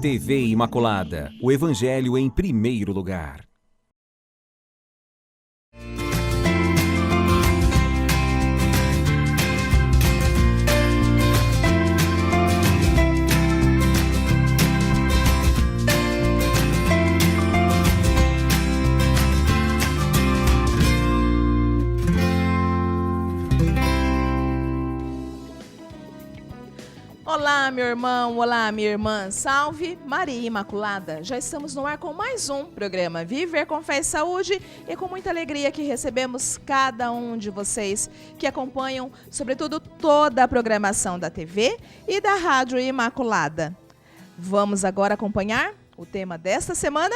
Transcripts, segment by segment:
TV Imaculada, o Evangelho em primeiro lugar. Olá, meu irmão, olá, minha irmã, salve Maria Imaculada. Já estamos no ar com mais um programa Viver com Fé e Saúde e com muita alegria que recebemos cada um de vocês que acompanham, sobretudo, toda a programação da TV e da Rádio Imaculada. Vamos agora acompanhar o tema desta semana?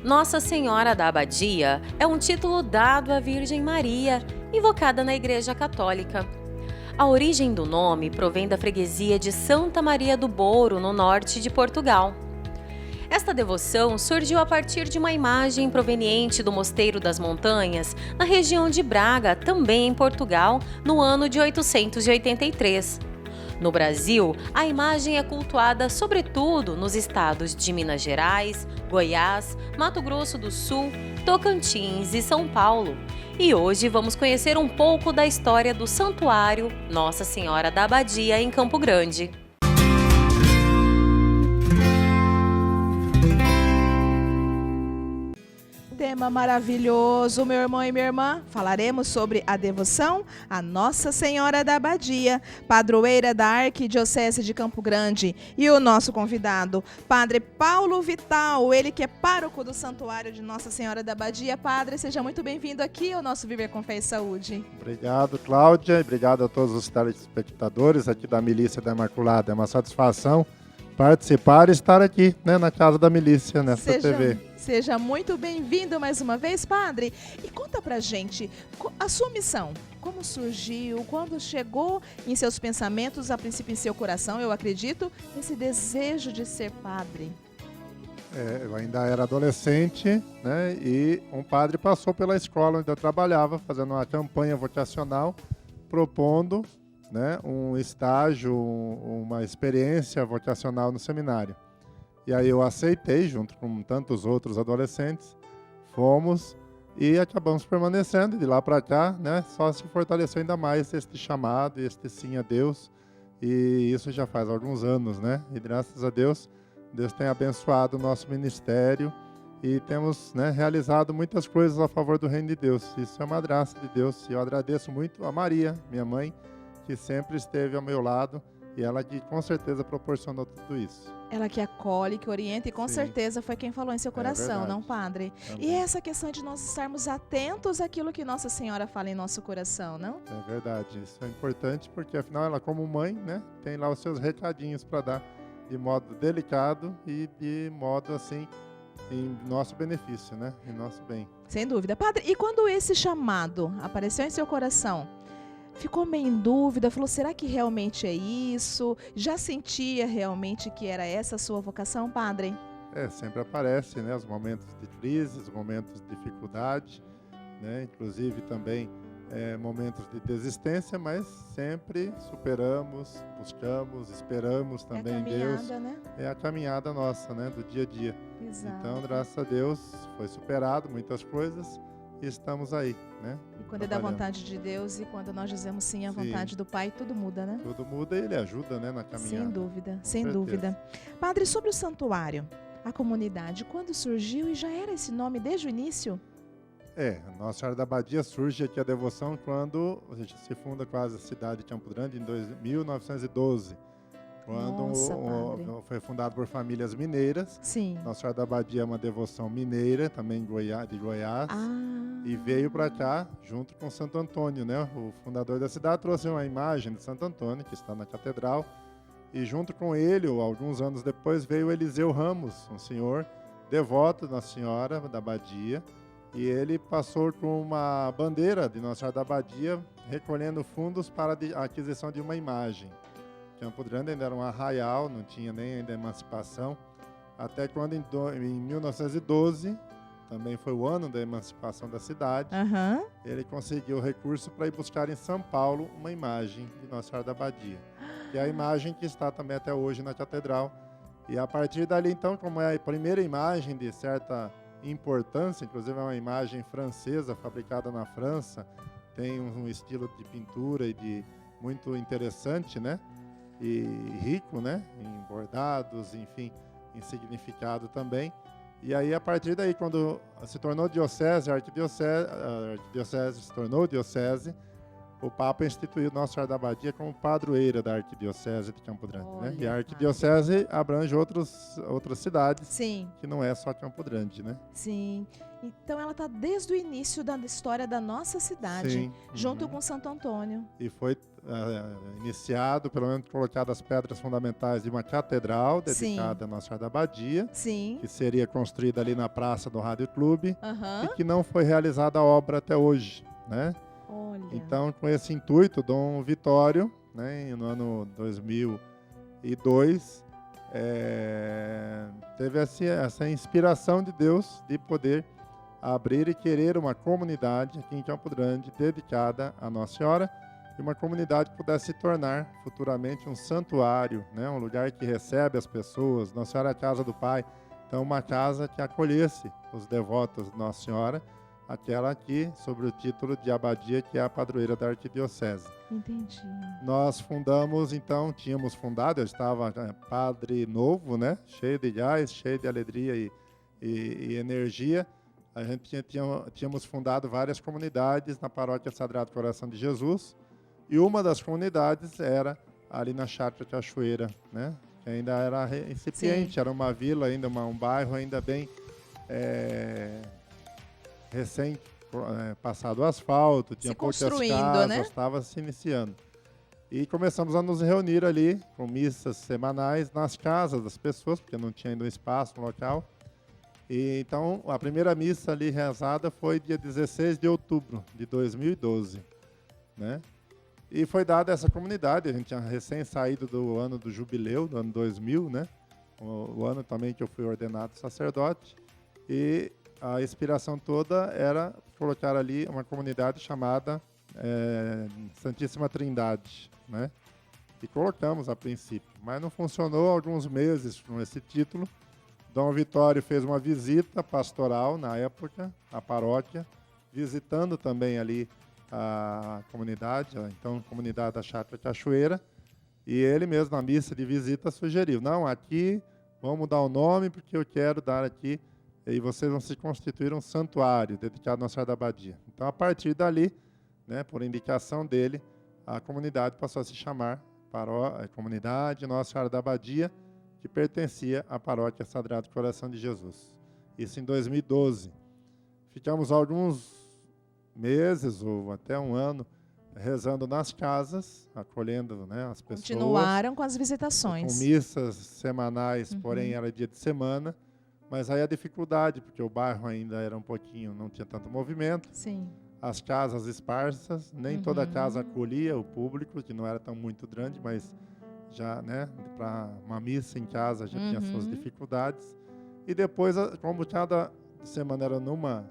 Nossa Senhora da Abadia é um título dado à Virgem Maria, invocada na Igreja Católica. A origem do nome provém da freguesia de Santa Maria do Bouro, no norte de Portugal. Esta devoção surgiu a partir de uma imagem proveniente do Mosteiro das Montanhas, na região de Braga, também em Portugal, no ano de 883. No Brasil, a imagem é cultuada sobretudo nos estados de Minas Gerais, Goiás, Mato Grosso do Sul, Tocantins e São Paulo. E hoje vamos conhecer um pouco da história do Santuário Nossa Senhora da Abadia em Campo Grande. Tema maravilhoso, meu irmão e minha irmã. Falaremos sobre a devoção a Nossa Senhora da Abadia, padroeira da Arquidiocese de Campo Grande. E o nosso convidado, Padre Paulo Vital, ele que é pároco do Santuário de Nossa Senhora da Abadia. Padre, seja muito bem-vindo aqui ao nosso Viver com Fé e Saúde. Obrigado, Cláudia. Obrigado a todos os telespectadores aqui da Milícia da Imaculada. É uma satisfação participar e estar aqui, na Casa da Milícia, nessa TV. Seja muito bem-vindo mais uma vez, Padre. E conta pra gente a sua missão. Como surgiu, quando chegou em seus pensamentos, a princípio em seu coração, eu acredito, esse desejo de ser padre. Eu ainda era adolescente, e um padre passou pela escola onde eu trabalhava, fazendo uma campanha vocacional, propondo um estágio, uma experiência vocacional no seminário. E aí eu aceitei, junto com tantos outros adolescentes, fomos e acabamos permanecendo. De lá para cá, só se fortaleceu ainda mais este chamado, este sim a Deus. E isso já faz alguns anos, E graças a Deus, Deus tem abençoado o nosso ministério e temos realizado muitas coisas a favor do reino de Deus. Isso é uma graça de Deus. E eu agradeço muito a Maria, minha mãe, que sempre esteve ao meu lado e ela que com certeza proporcionou tudo isso. Ela que acolhe, que orienta e com Sim. certeza foi quem falou em seu coração, não, Padre? Também. E essa questão de nós estarmos atentos àquilo que Nossa Senhora fala em nosso coração, não? É verdade, isso é importante porque afinal ela como mãe, tem lá os seus recadinhos para dar de modo delicado e de modo assim em nosso benefício, em nosso bem. Sem dúvida. Padre, e quando esse chamado apareceu em seu coração, ficou meio em dúvida, falou, será que realmente é isso? Já sentia realmente que era essa a sua vocação, Padre? Sempre aparece, os momentos de crise, os momentos de dificuldade, inclusive também momentos de desistência, mas sempre superamos, buscamos, esperamos também em Deus. É a caminhada nossa, do dia a dia. Exato. Então, graças a Deus, foi superado muitas coisas e estamos aí, E quando é da vontade de Deus e quando nós dizemos sim à vontade do Pai, tudo muda, Tudo muda e Ele ajuda, na caminhada. Sem dúvida, sem dúvida. Padre, sobre o santuário, a comunidade, quando surgiu e já era esse nome desde o início? A Nossa Senhora da Abadia surge aqui a devoção quando a gente se funda quase a cidade de Campo Grande em 1912. Quando foi fundado por famílias mineiras. Sim. Nossa Senhora da Abadia é uma devoção mineira, também de Goiás. E veio para cá junto com Santo Antônio, O fundador da cidade trouxe uma imagem de Santo Antônio, que está na catedral. E junto com ele, alguns anos depois, veio Eliseu Ramos, um senhor devoto da Nossa Senhora da Abadia. E ele passou com uma bandeira de Nossa Senhora da Abadia, recolhendo fundos para a aquisição de uma imagem. Campo Grande ainda era um arraial, não tinha nem ainda emancipação, até quando em 1912 também foi o ano da emancipação da cidade, Aham. ele conseguiu recurso para ir buscar em São Paulo uma imagem de Nossa Senhora da Abadia, que é a imagem que está também até hoje na catedral. E a partir dali, então, como é a primeira imagem de certa importância, inclusive é uma imagem francesa, fabricada na França, tem um estilo de pintura e de muito interessante, né? E rico, né? Em bordados, enfim, em significado também. E aí, a partir daí, quando se tornou diocese, a arquidiocese se tornou diocese, o Papa instituiu Nossa Senhora da Abadia como padroeira da arquidiocese de Campo Grande, né? E a arquidiocese abrange outras cidades, Sim, que não é só Campo Grande, né? sim. Então ela está desde o início da história da nossa cidade, Sim. junto com Santo Antônio. E foi iniciado, pelo menos colocadas as pedras fundamentais de uma catedral dedicada a Nossa Senhora da Abadia, Sim. que seria construída ali na Praça do Rádio Clube, Aham. e que não foi realizada a obra até hoje, né? Olha. Então, com esse intuito, Dom Vitório, né, no ano 2002, teve essa inspiração de Deus de poder abrir e querer uma comunidade aqui em Campo Grande dedicada a Nossa Senhora, e uma comunidade que pudesse se tornar futuramente um santuário, né, um lugar que recebe as pessoas. Nossa Senhora é a casa do Pai, então uma casa que acolhesse os devotos de Nossa Senhora, aquela aqui, sobre o título de abadia, que é a padroeira da arquidiocese. Entendi. Nós fundamos, então, tínhamos fundado, eu estava padre novo, né? Cheio de gás, cheio de alegria e energia. A gente tínhamos fundado várias comunidades na paróquia Sagrado Coração de Jesus, e uma das comunidades era ali na Chácara Cachoeira, né? Que ainda era incipiente, era uma vila ainda, um bairro ainda bem recém passado o asfalto, tinha poucas casas, né? Estava se iniciando. E começamos a nos reunir ali com missas semanais nas casas das pessoas, porque não tinha ainda um espaço, um local. E então a primeira missa ali rezada foi dia 16 de outubro de 2012, né? E foi dada essa comunidade, a gente tinha recém saído do ano do jubileu, do ano 2000, né? O ano também que eu fui ordenado sacerdote. E a inspiração toda era colocar ali uma comunidade chamada Santíssima Trindade, né? E colocamos a princípio, mas não funcionou alguns meses com esse título. Dom Vitório fez uma visita pastoral na época, à paróquia, visitando também ali a comunidade, então comunidade da Chácara Cachoeira, e ele mesmo na missa de visita sugeriu, não, aqui vamos mudar o nome porque eu quero dar aqui, e vocês vão se constituir um santuário dedicado a Nossa Senhora da Abadia. Então, a partir dali, né, por indicação dele, a comunidade passou a se chamar Comunidade Nossa Senhora da Abadia, que pertencia à paróquia Sagrado Coração de Jesus. Isso em 2012. Ficamos alguns meses ou até um ano rezando nas casas, acolhendo, né, as pessoas. Continuaram com as visitações. Com missas semanais, porém era dia de semana. Mas aí a dificuldade, porque o bairro ainda era um pouquinho, não tinha tanto movimento. Sim. As casas esparsas, nem toda casa acolhia o público, que não era tão muito grande, mas já, né, para uma missa em casa já tinha suas dificuldades. E depois, como cada semana era numa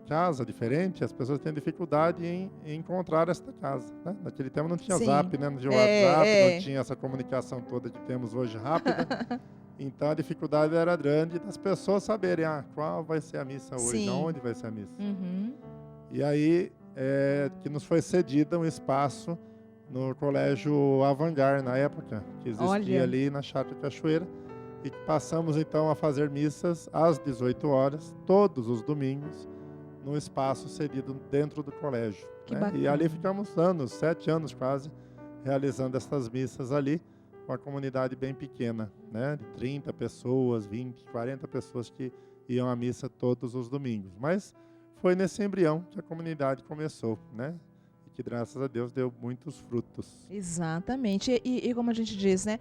casa diferente, as pessoas tinham dificuldade em encontrar esta casa, né? Naquele tempo não tinha Zap, né? Não tinha WhatsApp, não tinha essa comunicação toda que temos hoje rápida. Então a dificuldade era grande das pessoas saberem qual vai ser a missa hoje, onde vai ser a missa. E aí que nos foi cedido um espaço no Colégio Avangar, na época, que existia ali na Chácara Cachoeira, e passamos então a fazer missas às 18 horas, todos os domingos, num espaço cedido dentro do colégio. Né? E ali ficamos 7 anos quase, realizando essas missas ali, com a comunidade bem pequena, né? De 30 pessoas, 20, 40 pessoas que iam à missa todos os domingos. Mas foi nesse embrião que a comunidade começou, né? E que, graças a Deus, deu muitos frutos. Exatamente. E como a gente diz, né?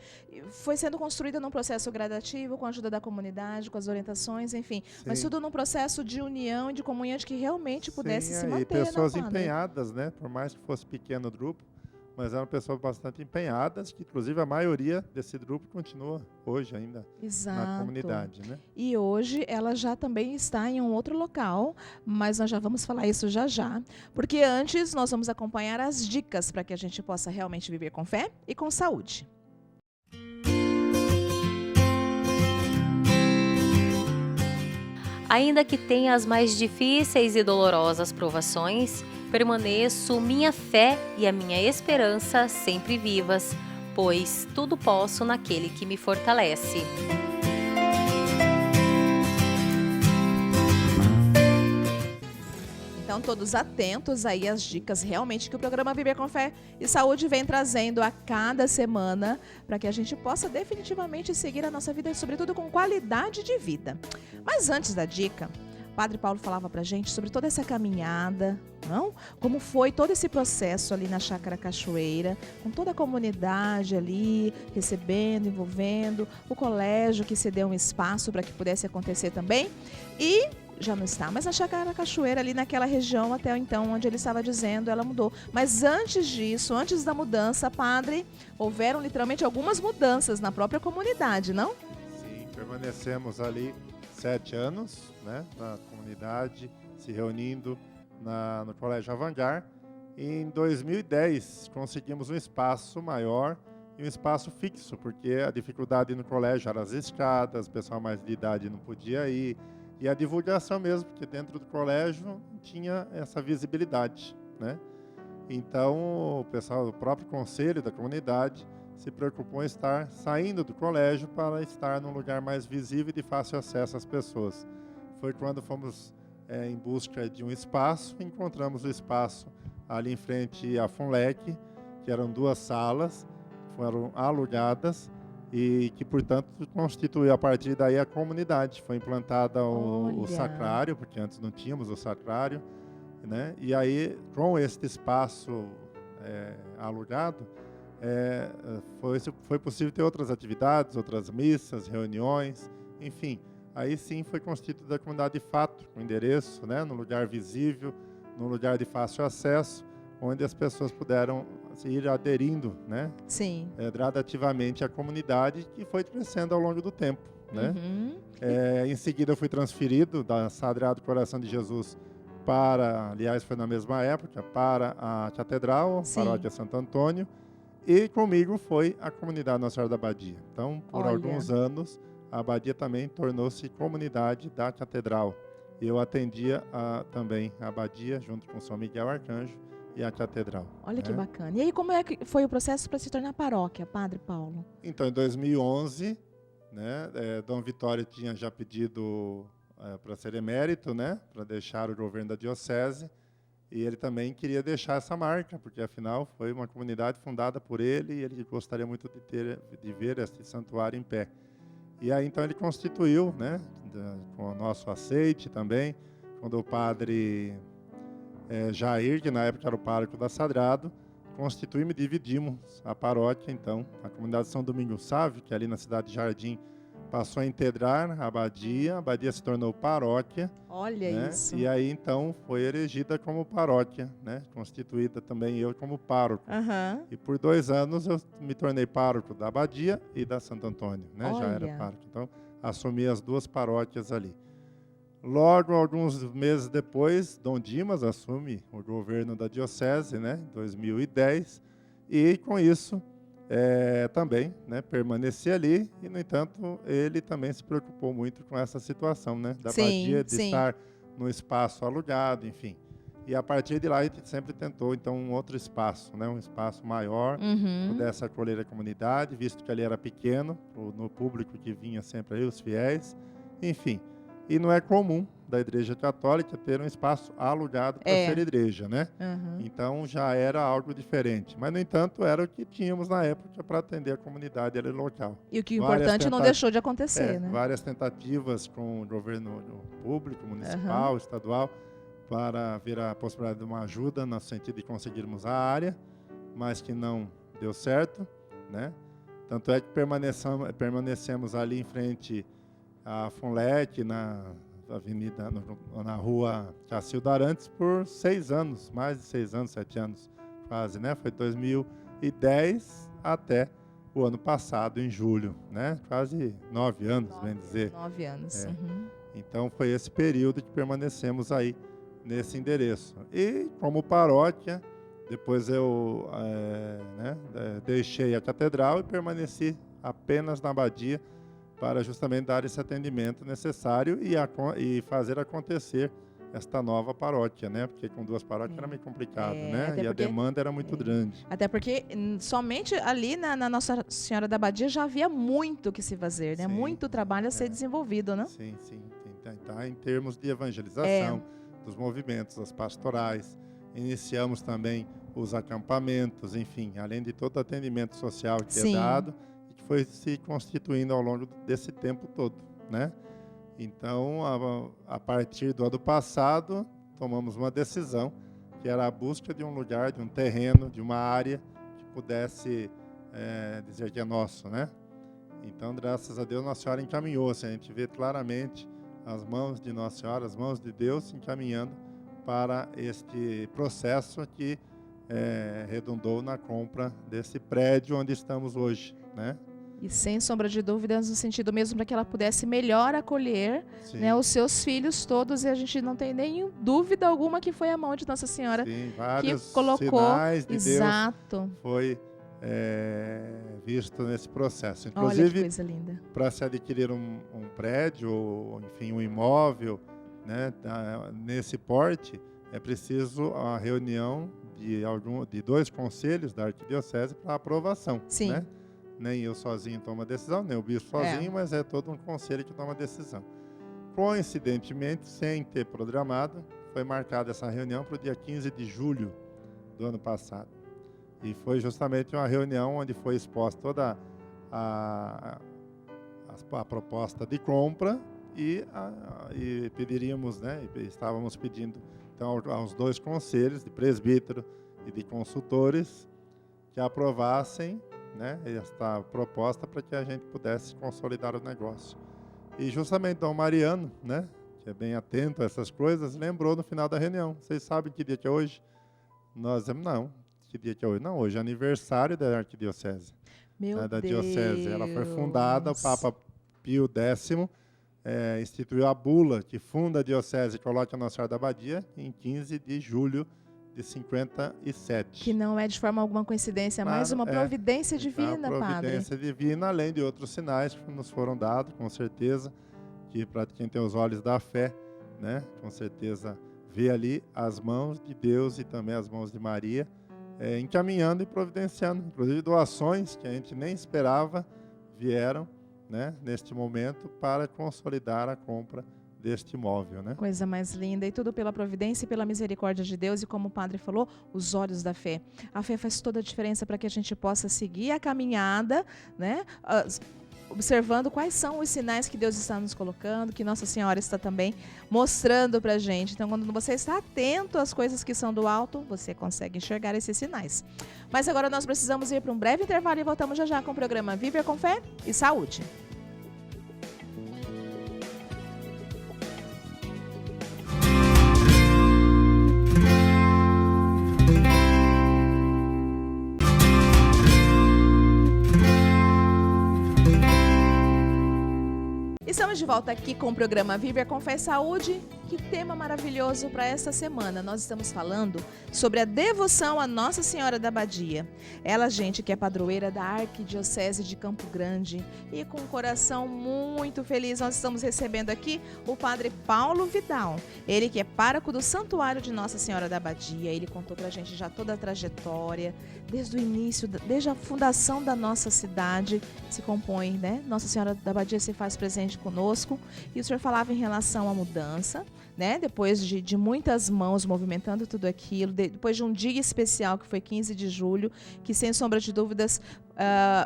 Foi sendo construída num processo gradativo, com a ajuda da comunidade, com as orientações, enfim. Sim. Mas tudo num processo de união e de comunhão, de que realmente pudesse se manter. E pessoas empenhadas, né? Por mais que fosse pequeno grupo, mas eram pessoas bastante empenhadas, que inclusive a maioria desse grupo continua hoje ainda na comunidade, né? E hoje ela já também está em um outro local, mas nós já vamos falar isso já já, porque antes nós vamos acompanhar as dicas para que a gente possa realmente viver com fé e com saúde. Ainda que tenha as mais difíceis e dolorosas provações, permaneço minha fé e a minha esperança sempre vivas, pois tudo posso naquele que me fortalece. Então, todos atentos aí às dicas realmente que o programa Viver com Fé e Saúde vem trazendo a cada semana para que a gente possa definitivamente seguir a nossa vida, sobretudo com qualidade de vida. Mas antes da dica, o Padre Paulo falava para a gente sobre toda essa caminhada, não? Como foi todo esse processo ali na Chácara Cachoeira, com toda a comunidade ali, recebendo, envolvendo, o colégio que cedeu um espaço para que pudesse acontecer também. E já não está, mas a Chácara Cachoeira ali naquela região até então, onde ele estava dizendo, ela mudou. Mas antes disso, antes da mudança, padre, houveram literalmente algumas mudanças na própria comunidade, não? Sim, permanecemos ali 7 anos, né, na comunidade, se reunindo no Colégio Avangar. E em 2010 conseguimos um espaço maior e um espaço fixo, porque a dificuldade no colégio era as escadas, o pessoal mais de idade não podia ir, e a divulgação mesmo, porque dentro do colégio tinha essa visibilidade, né? Então, o pessoal do próprio conselho da comunidade se preocupou em estar saindo do colégio para estar num lugar mais visível e de fácil acesso às pessoas. Foi quando fomos em busca de um espaço, encontramos o espaço ali em frente à FUNLEC, que eram 2 salas, foram alugadas, e que, portanto, constituiu a partir daí a comunidade. Foi implantada o sacrário, porque antes não tínhamos o sacrário, né? E aí, com este espaço alugado, foi possível ter outras atividades, outras missas, reuniões, enfim. Aí sim foi constituída a comunidade de fato, com endereço, né? No lugar visível, num lugar de fácil acesso, onde as pessoas puderam ir aderindo, né? Sim. Gradativamente à comunidade, que foi crescendo ao longo do tempo, né? Uhum. Em seguida eu fui transferido da Sagrado Coração de Jesus para, aliás, foi na mesma época, para a Catedral, Sim. Paróquia Santo Antônio, e comigo foi a comunidade Nossa Senhora da Abadia. Então, por alguns anos, a Abadia também tornou-se comunidade da Catedral. Eu atendia também a Abadia, junto com São Miguel Arcanjo, e a Catedral. Olha que bacana. E aí, como é que foi o processo para se tornar paróquia, Padre Paulo? Então, em 2011, né, Dom Vitório tinha já pedido para ser emérito, né, para deixar o governo da diocese, e ele também queria deixar essa marca, porque afinal foi uma comunidade fundada por ele e ele gostaria muito de ver esse santuário em pé. E aí então ele constituiu, né, com o nosso aceite também, quando o padre Jair, que na época era o pároco da Sagrado, constituímos e dividimos a paróquia, então, a comunidade de São Domingos Sávio, que é ali na cidade de Jardim, passou a integrar a abadia se tornou paróquia. Olha, né? isso. E aí, então, foi erigida como paróquia, né? Constituída também eu como pároco. Uhum. E por 2 anos eu me tornei pároco da abadia e da Santo Antônio, né? Já era pároco. Então, assumi as 2 paróquias ali. Logo, alguns meses depois, Dom Dimas assume o governo da diocese, né? Em 2010. E, com isso, também, né, permaneci ali, e, no entanto, ele também se preocupou muito com essa situação, né, da abadia, de estar no espaço alugado, enfim. E a partir de lá, a gente sempre tentou, então, um outro espaço, né, um espaço maior, pudesse acolher a comunidade, visto que ali era pequeno, no público que vinha sempre aí, os fiéis, enfim. E não é comum da Igreja Católica ter um espaço alugado para ser igreja, né? Então já era algo diferente. Mas, no entanto, era o que tínhamos na época para atender a comunidade ali local. E o que o importante não deixou de acontecer, né? Várias tentativas com o governo público, municipal, estadual, para ver a possibilidade de uma ajuda no sentido de conseguirmos a área, mas que não deu certo, né? Tanto é que permanecemos ali em frente a FUNLEC, na avenida, na rua Cacilda Arantes, por 6 anos, mais de 6 anos, 7 anos quase, né? Foi 2000, 2010 até o ano passado, em julho, né? Quase 9 anos, bem dizer. 9 anos. Então, foi esse período que permanecemos aí nesse endereço. E, como paróquia, depois eu deixei a catedral e permaneci apenas na abadia para justamente dar esse atendimento necessário e fazer acontecer esta nova paróquia, né? Porque com 2 paróquias era meio complicado, né? E a demanda era muito grande. Até porque somente ali na Nossa Senhora da Abadia já havia muito que se fazer, né? Sim, muito trabalho a ser desenvolvido, né? Sim. Tá, em termos de evangelização, dos movimentos, das pastorais. Iniciamos também os acampamentos, enfim, além de todo o atendimento social que é dado e que foi se constituindo ao longo desse tempo todo, né? Então, a partir do ano passado, tomamos uma decisão, que era a busca de um lugar, de um terreno, de uma área que pudesse dizer que é nosso, né? Então, graças a Deus, Nossa Senhora encaminhou. A gente vê claramente as mãos de Nossa Senhora, as mãos de Deus encaminhando para este processo que redundou na compra desse prédio onde estamos hoje, né? E sem sombra de dúvidas, no sentido mesmo para que ela pudesse melhor acolher, né, os seus filhos todos, e a gente não tem nem dúvida alguma que foi a mão de Nossa Senhora que colocou. Sinais de Exato. Deus foi visto nesse processo. Olha que Inclusive, coisa linda. para se adquirir um prédio, ou, enfim, um imóvel, né, nesse porte, é preciso a reunião de 2 conselhos da arquidiocese para aprovação. Sim. Né? Nem eu sozinho tomo a decisão, nem o bispo sozinho, mas é todo um conselho que toma a decisão. Coincidentemente, sem ter programado, foi marcada essa reunião para o dia 15 de julho do ano passado. E foi justamente uma reunião onde foi exposta toda a proposta de compra e pediríamos, né, e estávamos pedindo então, aos 2 conselhos, de presbítero e de consultores, que aprovassem, né, esta proposta para que a gente pudesse consolidar o negócio. E justamente Dom Mariano, né, que é bem atento a essas coisas, lembrou no final da reunião: vocês sabem que dia que é hoje? Nós dizemos: não, que dia que é hoje? Não, hoje é aniversário da arquidiocese. Da diocese. Ela foi fundada, o Papa Pio X instituiu a bula que funda a diocese e coloca a Nossa Senhora da Abadia em 15 de julho de 57. Que não é de forma alguma coincidência, mas uma providência divina, Padre. Providência divina, além de outros sinais que nos foram dados, com certeza, que para quem tem os olhos da fé, né, com certeza vê ali as mãos de Deus e também as mãos de Maria, encaminhando e providenciando. Inclusive doações que a gente nem esperava vieram, né, neste momento para consolidar a compra deste imóvel, né? Coisa mais linda, e tudo pela providência e pela misericórdia de Deus, e como o padre falou, os olhos da fé. A fé faz toda a diferença para que a gente possa seguir a caminhada, né? Observando quais são os sinais que Deus está nos colocando, que Nossa Senhora está também mostrando para a gente. Então, quando você está atento às coisas que são do alto, você consegue enxergar esses sinais. Mas agora nós precisamos ir para um breve intervalo e voltamos já já com o programa Viver com Fé e Saúde. Estamos de volta aqui com o programa Viver com Fé e Saúde. Que tema maravilhoso para esta semana. Nós estamos falando sobre a devoção a Nossa Senhora da Abadia. Ela, gente, que é padroeira da Arquidiocese de Campo Grande. E com um coração muito feliz, nós estamos recebendo aqui o Padre Paulo Vidal. Ele que é pároco do Santuário de Nossa Senhora da Abadia. Ele contou para a gente já toda a trajetória, desde o início, desde a fundação da nossa cidade, se compõe, né? Nossa Senhora da Abadia se faz presente conosco. E o senhor falava em relação à mudança, né? Depois de muitas mãos movimentando tudo aquilo, depois de um dia especial que foi 15 de julho, que sem sombra de dúvidas,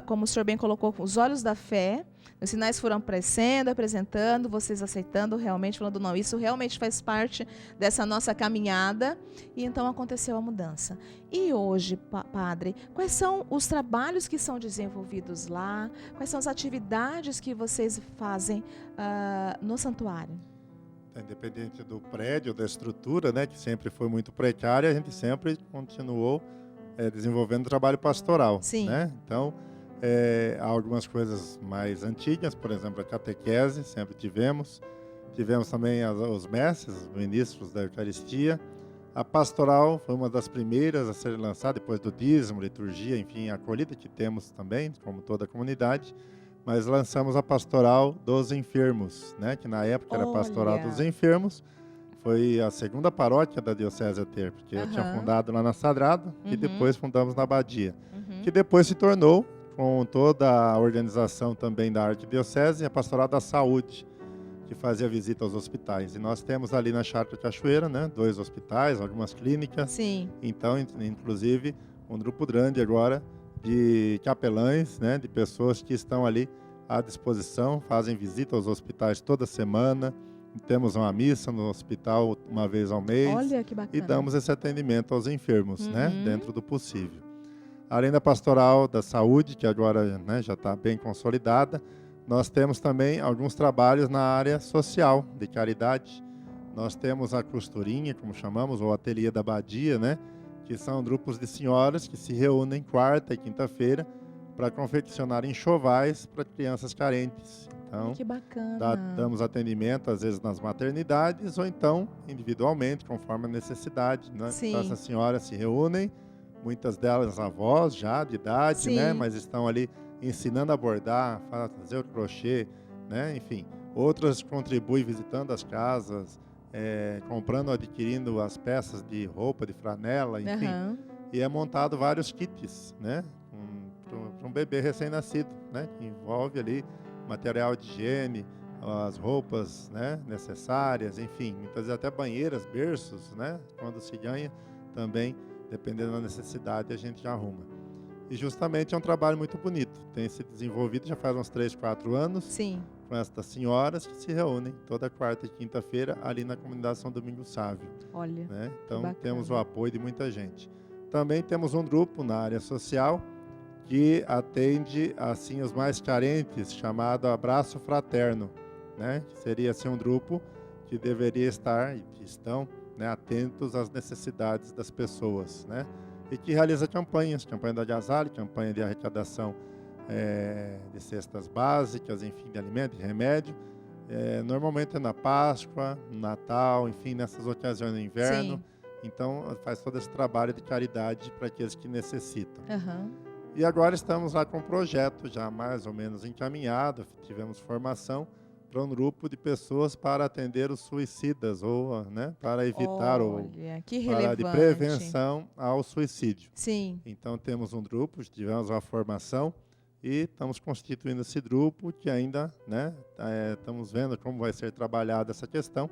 como o senhor bem colocou, os olhos da fé, os sinais foram aparecendo, apresentando, vocês aceitando realmente, falando, não, isso realmente faz parte dessa nossa caminhada, e então aconteceu a mudança. E hoje, padre, quais são os trabalhos que são desenvolvidos lá? Quais são as atividades que vocês fazem no santuário? Independente do prédio, da estrutura, né, que sempre foi muito precária, a gente sempre continuou desenvolvendo trabalho pastoral. Sim. Né? Então, há algumas coisas mais antigas, por exemplo, a catequese, sempre tivemos. Tivemos também os mestres, os ministros da Eucaristia. A pastoral foi uma das primeiras a ser lançada, depois do dízimo, liturgia, enfim, a acolhida que temos também, como toda a comunidade. Mas lançamos a pastoral dos enfermos, né? Que na época era a pastoral dos enfermos. Foi a segunda paróquia da Diocese a ter, porque eu tinha fundado lá na Sagrado e depois fundamos na Abadia. Que depois se tornou, com toda a organização também da Arquidiocese, a pastoral da saúde, que fazia visita aos hospitais. E nós temos ali na Chácara Cachoeira, né, 2 hospitais, algumas clínicas. Sim. Então, inclusive, um grupo grande agora de capelães, né, de pessoas que estão ali à disposição, fazem visita aos hospitais toda semana. Temos uma missa no hospital uma vez ao mês. Olha que bacana. E damos esse atendimento aos enfermos, né, dentro do possível. Além da pastoral da saúde, que agora, né, já está bem consolidada, nós temos também alguns trabalhos na área social, de caridade. Nós temos a costurinha, como chamamos, ou ateliê da Abadia, né, que são grupos de senhoras que se reúnem quarta e quinta-feira para confeccionar enxovais para crianças carentes. Então, que bacana. Damos atendimento, às vezes, nas maternidades, ou então, individualmente, conforme a necessidade. Né? Então, essas senhoras se reúnem, muitas delas avós já de idade, né? Mas estão ali ensinando a bordar, fazer o crochê, né? Enfim. Outras contribuem visitando as casas, comprando, adquirindo as peças de roupa, de franela, enfim. E é montado vários kits, né? Para um bebê recém-nascido, né? Que envolve ali material de higiene, as roupas, né, necessárias, enfim, muitas vezes até banheiras, berços, né? Quando se ganha, também, dependendo da necessidade, a gente já arruma. E justamente é um trabalho muito bonito. Tem se desenvolvido já faz uns 3, 4 anos. Sim. Com estas senhoras que se reúnem toda quarta e quinta-feira ali na comunidade São Domingos Sávio. Olha, né? Então temos o apoio de muita gente. Também temos um grupo na área social que atende assim os mais carentes, chamado Abraço Fraterno, né? Que seria assim um grupo que deveria estar e que estão, né, atentos às necessidades das pessoas, né? E que realiza campanha da agasalho, campanha de arrecadação de cestas básicas, enfim, de alimento, de remédio. Normalmente é na Páscoa, no Natal, enfim, nessas ocasiões no inverno. Sim. Então, faz todo esse trabalho de caridade para aqueles que necessitam. E agora estamos lá com um projeto já mais ou menos encaminhado, tivemos formação para um grupo de pessoas para atender os suicidas, ou, né, para evitar para de prevenção ao suicídio. Sim. Então temos um grupo, tivemos uma formação e estamos constituindo esse grupo que ainda, né, estamos vendo como vai ser trabalhada essa questão,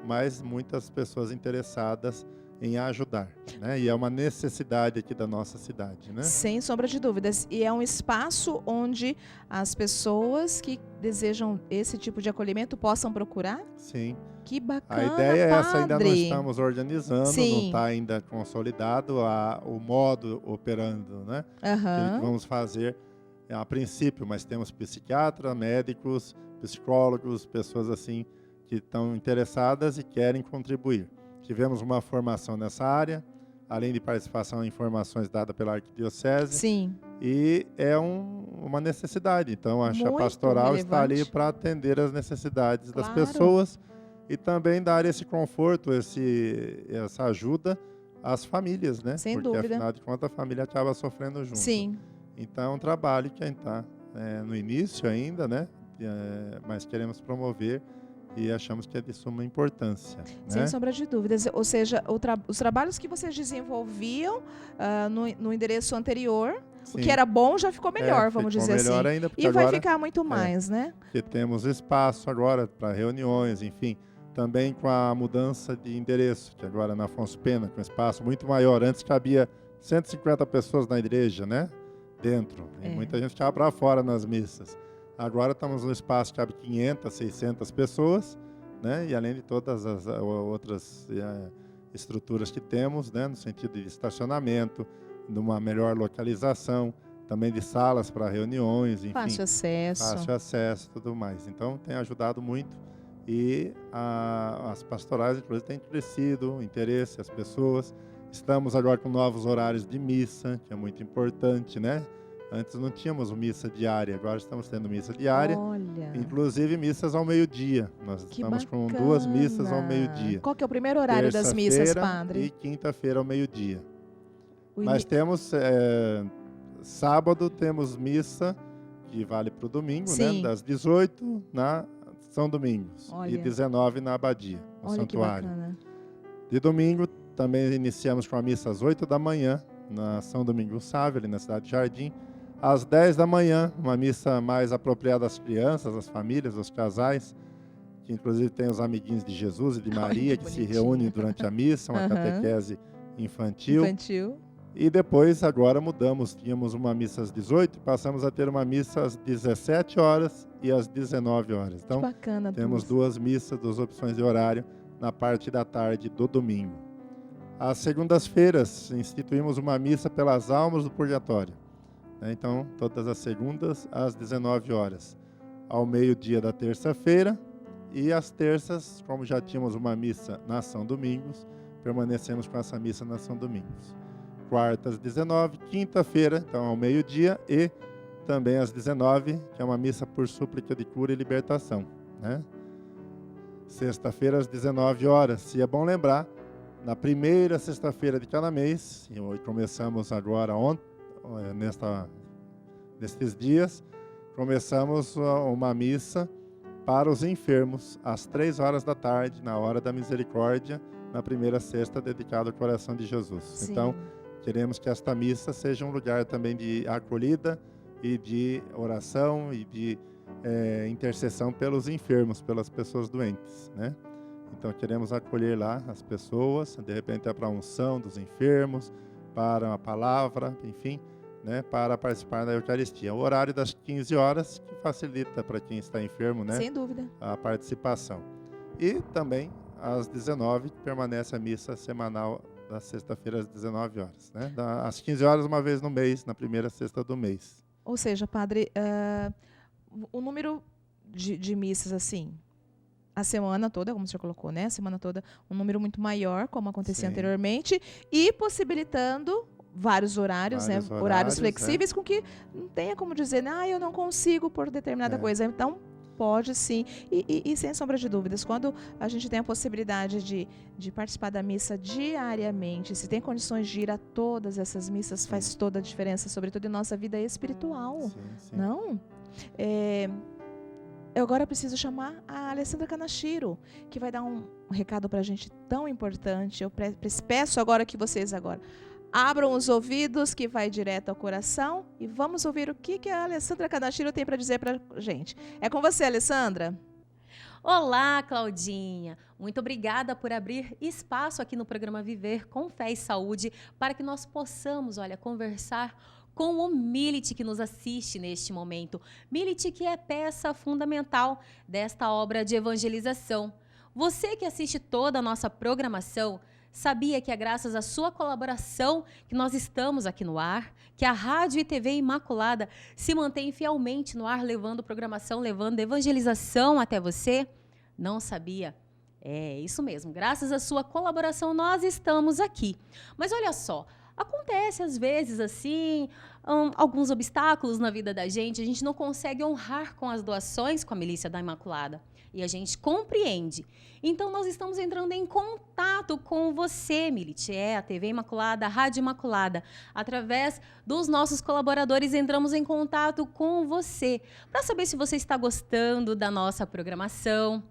mas muitas pessoas interessadas em ajudar, né? E é uma necessidade aqui da nossa cidade, né? Sem sombra de dúvidas. E é um espaço onde as pessoas que desejam esse tipo de acolhimento possam procurar? Sim. Que bacana, a ideia é essa, padre. ainda não estamos organizando, Sim. não está ainda consolidado o modo operando, né? Que vamos fazer a princípio, mas temos psiquiatras, médicos, psicólogos, pessoas assim que estão interessadas e querem contribuir. Tivemos uma formação nessa área, além de participação em informações dadas pela Arquidiocese. Sim. E é uma necessidade. Então, a pastoral relevante. Está ali para atender as necessidades das pessoas e também dar esse conforto, essa ajuda às famílias, né? Sem Porque, dúvida. afinal de contas, a família acaba sofrendo junto. Sim. Então, é um trabalho que a gente está no início ainda, né? Mas queremos promover e achamos que é de suma importância. Sem né? sombra de dúvidas. Ou seja, os trabalhos que vocês desenvolviam no endereço anterior, Sim. o que era bom já ficou melhor, vamos dizer melhor assim. Ainda, e vai ficar muito mais, né? Porque temos espaço agora para reuniões, enfim. Também com a mudança de endereço, que agora na Afonso Pena, com espaço muito maior. Antes cabia 150 pessoas na igreja, né? Dentro. E muita gente ficava para fora nas missas. Agora estamos no espaço que cabe 500, 600 pessoas, né? E além de todas as outras estruturas que temos, né? No sentido de estacionamento, de uma melhor localização, também de salas para reuniões, enfim. Fácil acesso. Fácil acesso e tudo mais. Então, tem ajudado muito e as pastorais, inclusive, têm crescido o interesse, as pessoas. Estamos agora com novos horários de missa, que é muito importante, né? Antes não tínhamos missa diária, agora estamos tendo missa diária. Olha, Inclusive missas ao meio-dia. Nós que estamos com bacana. 2 missas ao meio-dia. Qual que é o primeiro horário das missas, Terça-feira padre? e quinta-feira ao meio-dia. O Nós temos, sábado temos missa, que vale para o domingo, né? Sim. Das 18 na São Domingos. Olha. E 19 na Abadia, no Olha que santuário. bacana. De domingo, também iniciamos com a missa às 8 da manhã, na São Domingos Sávio, ali na cidade de Jardim. Às 10 da manhã, uma missa mais apropriada às crianças, às famílias, aos casais, que inclusive tem os amiguinhos de Jesus e de Maria, que se bonitinho. reúnem durante a missa, uma Aham. catequese infantil. Infantil. E depois, agora mudamos, tínhamos uma missa às 18, passamos a ter uma missa às 17 horas e às 19 horas. Que Então, bacana. temos 2 missas, 2 opções de horário na parte da tarde do domingo. Às segundas-feiras, instituímos uma missa pelas almas do purgatório. Então, todas as segundas, às 19 horas. Ao meio-dia da terça-feira e às terças, como já tínhamos uma missa na São Domingos, permanecemos com essa missa na São Domingos. Quartas, 19, quinta-feira, então ao meio-dia, e também às 19, que é uma missa por súplica de cura e libertação, né? Sexta-feira, às 19 horas. E é bom lembrar, na primeira sexta-feira de cada mês, e começamos agora nestes dias, começamos uma missa para os enfermos, às 3 horas da tarde, na hora da misericórdia, na primeira sexta, dedicada ao coração de Jesus. Sim. Então, queremos que esta missa seja um lugar também de acolhida e de oração e de intercessão pelos enfermos, pelas pessoas doentes, né? Então, queremos acolher lá as pessoas, de repente é para a unção dos enfermos, para a palavra, enfim, né, para participar da Eucaristia. O horário das 15 horas, que facilita para quem está enfermo, né, Sem dúvida. a participação. E também, às 19, permanece a missa semanal da sexta-feira às 19 horas. Né? Às 15 horas, uma vez no mês, na primeira sexta do mês. Ou seja, padre, o número de missas, assim, a semana toda, como o senhor colocou, né? A semana toda, um número muito maior, como acontecia Sim. anteriormente, e possibilitando vários horários, Vários né? Horários horários, flexíveis, com que não tenha como dizer, eu não consigo por determinada coisa. Então, pode sim. E sem sombra de dúvidas, quando a gente tem a possibilidade de participar da missa diariamente, se tem condições de ir a todas essas missas, faz toda a diferença, sobretudo em nossa vida espiritual. Sim. Não? Eu agora preciso chamar a Alessandra Canachiro, que vai dar um recado para a gente tão importante. Eu peço agora que vocês abram os ouvidos, que vai direto ao coração, e vamos ouvir o que a Alessandra Canachiro tem para dizer para a gente. É com você, Alessandra. Olá, Claudinha. Muito obrigada por abrir espaço aqui no programa Viver com Fé e Saúde para que nós possamos, conversar com o Milit que nos assiste neste momento. Milit que é peça fundamental desta obra de evangelização. Você que assiste toda a nossa programação, sabia que é graças à sua colaboração que nós estamos aqui no ar, que a Rádio e TV Imaculada se mantém fielmente no ar, levando programação, levando evangelização até você? Não sabia? É isso mesmo, graças à sua colaboração nós estamos aqui. Mas olha só, acontece às vezes assim, alguns obstáculos na vida da gente, a gente não consegue honrar com as doações com a Milícia da Imaculada. E a gente compreende. Então, nós estamos entrando em contato com você, Milit. A TV Imaculada, a Rádio Imaculada. Através dos nossos colaboradores, entramos em contato com você para saber se você está gostando da nossa programação,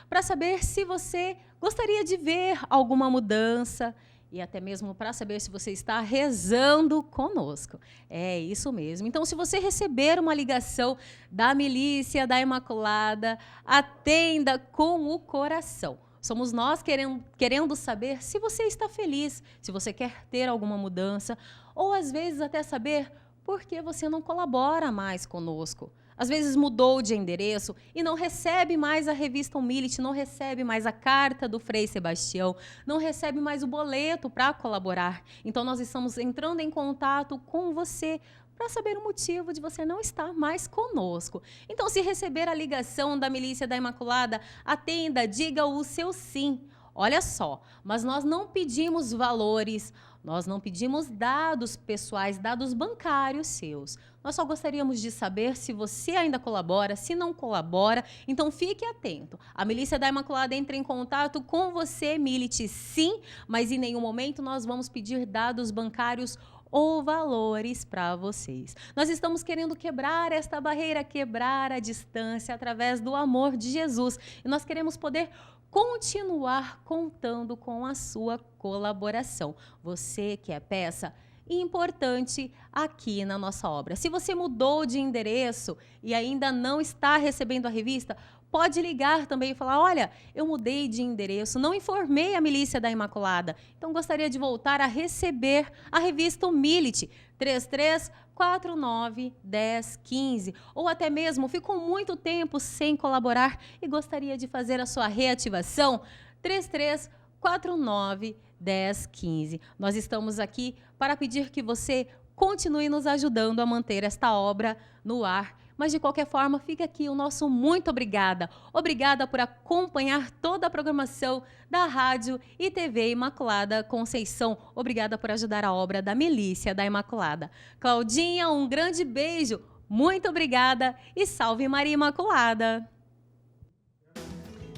para saber se você gostaria de ver alguma mudança e até mesmo para saber se você está rezando conosco. É isso mesmo. Então, se você receber uma ligação da Milícia da Imaculada, atenda com o coração. Somos nós querendo saber se você está feliz, se você quer ter alguma mudança, ou às vezes até saber por que você não colabora mais conosco. Às vezes mudou de endereço e não recebe mais a revista Humility, não recebe mais a carta do Frei Sebastião, não recebe mais o boleto para colaborar. Então, nós estamos entrando em contato com você para saber o motivo de você não estar mais conosco. Então, se receber a ligação da Milícia da Imaculada, atenda, diga o seu sim. Olha só, mas nós não pedimos valores, nós não pedimos dados pessoais, dados bancários seus. Nós só gostaríamos de saber se você ainda colabora, se não colabora. Então fique atento. A Milícia da Imaculada entra em contato com você, milite sim, mas em nenhum momento nós vamos pedir dados bancários ou valores para vocês. Nós estamos querendo quebrar esta barreira, quebrar a distância através do amor de Jesus. E nós queremos poder continuar contando com a sua colaboração. Você que é peça importante aqui na nossa obra. Se você mudou de endereço e ainda não está recebendo a revista, pode ligar também e falar, olha, eu mudei de endereço, não informei a Milícia da Imaculada, então gostaria de voltar a receber a revista Humility, 3349-1015, ou até mesmo ficou muito tempo sem colaborar e gostaria de fazer a sua reativação, 3349-1015. Nós estamos aqui para pedir que você continue nos ajudando a manter esta obra no ar. Mas, de qualquer forma, fica aqui o nosso muito obrigada. Obrigada por acompanhar toda a programação da Rádio e TV Imaculada Conceição. Obrigada por ajudar a obra da Milícia da Imaculada. Claudinha, um grande beijo. Muito obrigada e salve Maria Imaculada.